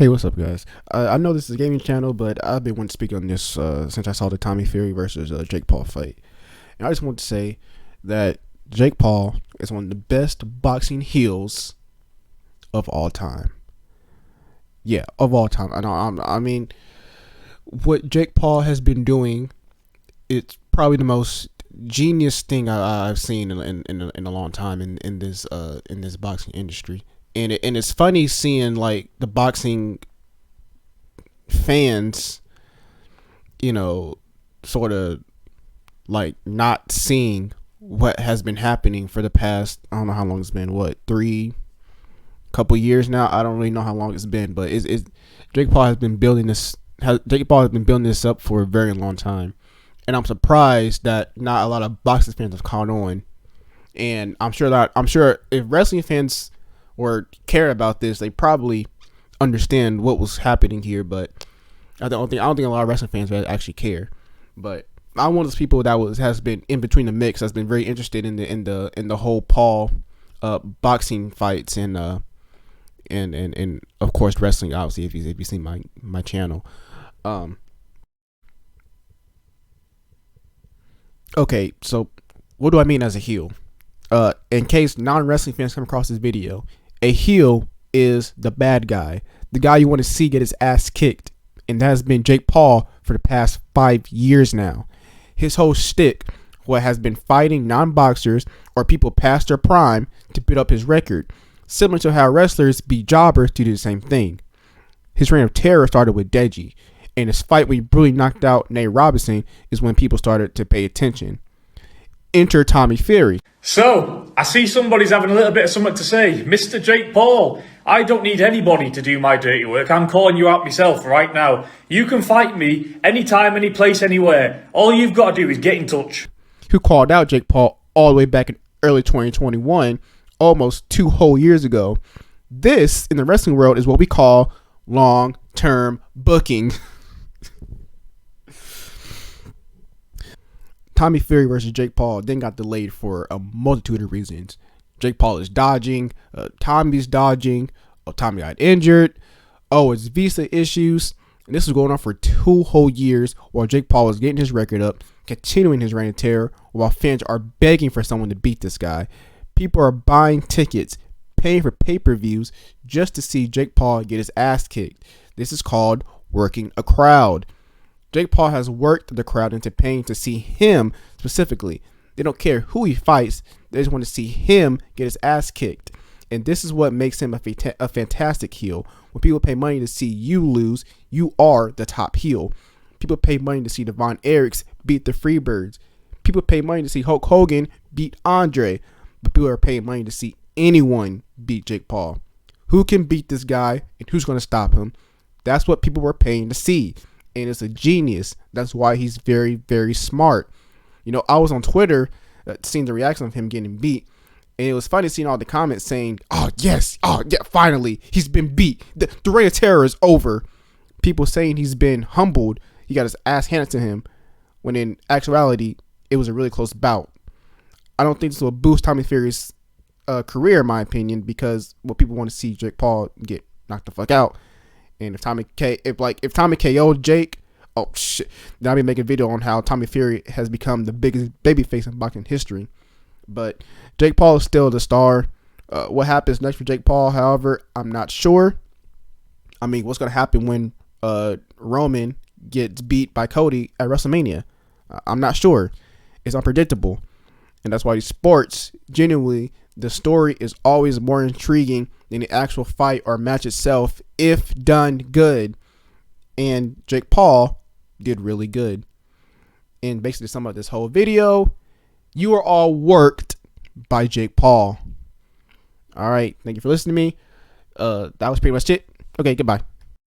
Hey, what's up, guys? I know this is a gaming channel, but I've been wanting to speak on this since I saw the Tommy Fury versus Jake Paul fight. And I just want to say that Jake Paul is one of the best boxing heels of all time. Yeah, of all time. I mean, what Jake Paul has been doing, it's probably the most genius thing I've seen in a long time in this boxing industry. And it's funny seeing like the boxing fans, sort of like not seeing what has been happening for the past, I don't know how long it's been, what, couple years now. I don't really know how long it's been, but it's Jake Paul has been building this. Jake Paul has been building this up for a very long time, and I'm surprised that not a lot of boxing fans have caught on. And I'm sure if wrestling fans or care about this, they probably understand what was happening here. But I don't think a lot of wrestling fans actually care. But I'm one of those people that has been in between the mix. Has been very interested in the whole Paul boxing fights and of course wrestling. Obviously, if you see my channel. Okay, so what do I mean as a heel? In case non-wrestling fans come across this video, a heel is the bad guy, the guy you want to see get his ass kicked, and that has been Jake Paul for the past 5 years now. His whole shtick, what has been fighting non-boxers or people past their prime to build up his record, similar to how wrestlers beat jobbers to do the same thing. His reign of terror started with Deji, and his fight when he brutally knocked out Nate Robinson is when people started to pay attention. Enter Tommy Fury. So, I see somebody's having a little bit of something to say. Mr. Jake Paul, I don't need anybody to do my dirty work. I'm calling you out myself right now. You can fight me anytime, any place, anywhere. All you've got to do is get in touch. Who called out Jake Paul all the way back in early 2021, almost 2 whole years ago. This, in the wrestling world, is what we call long-term booking. Tommy Fury versus Jake Paul then got delayed for a multitude of reasons. Jake Paul is dodging, Tommy's dodging, Tommy got injured, it's visa issues, and this was going on for 2 whole years while Jake Paul was getting his record up, continuing his reign of terror, while fans are begging for someone to beat this guy. People are buying tickets, paying for pay-per-views just to see Jake Paul get his ass kicked. This is called working a crowd. Jake Paul has worked the crowd into paying to see him specifically. They don't care who he fights. They just want to see him get his ass kicked. And this is what makes him a fantastic heel. When people pay money to see you lose, you are the top heel. People pay money to see Devon Eriks beat the Freebirds. People pay money to see Hulk Hogan beat Andre. But people are paying money to see anyone beat Jake Paul. Who can beat this guy and who's going to stop him? That's what people were paying to see. And it's a genius. That's why he's very, very smart. I was on Twitter seeing the reaction of him getting beat, and it was funny seeing all the comments saying, "Oh yes, oh yeah, finally he's been beat. The reign of terror is over." People saying he's been humbled. He got his ass handed to him, when in actuality it was a really close bout. I don't think this will boost Tommy Fury's career, in my opinion, because people want to see Jake Paul get knocked the fuck out. And if Tommy KO'd Jake, oh shit, then I'll be making a video on how Tommy Fury has become the biggest babyface in boxing history. But Jake Paul is still the star. What happens next for Jake Paul, however, I'm not sure. I mean, what's going to happen when Roman gets beat by Cody at WrestleMania? I'm not sure. It's unpredictable. And that's why these sports, genuinely, the story is always more intriguing than the actual fight or match itself if done good. And Jake Paul did really good. And basically, to sum up this whole video, you are all worked by Jake Paul. All right. Thank you for listening to me. That was pretty much it. Okay, goodbye.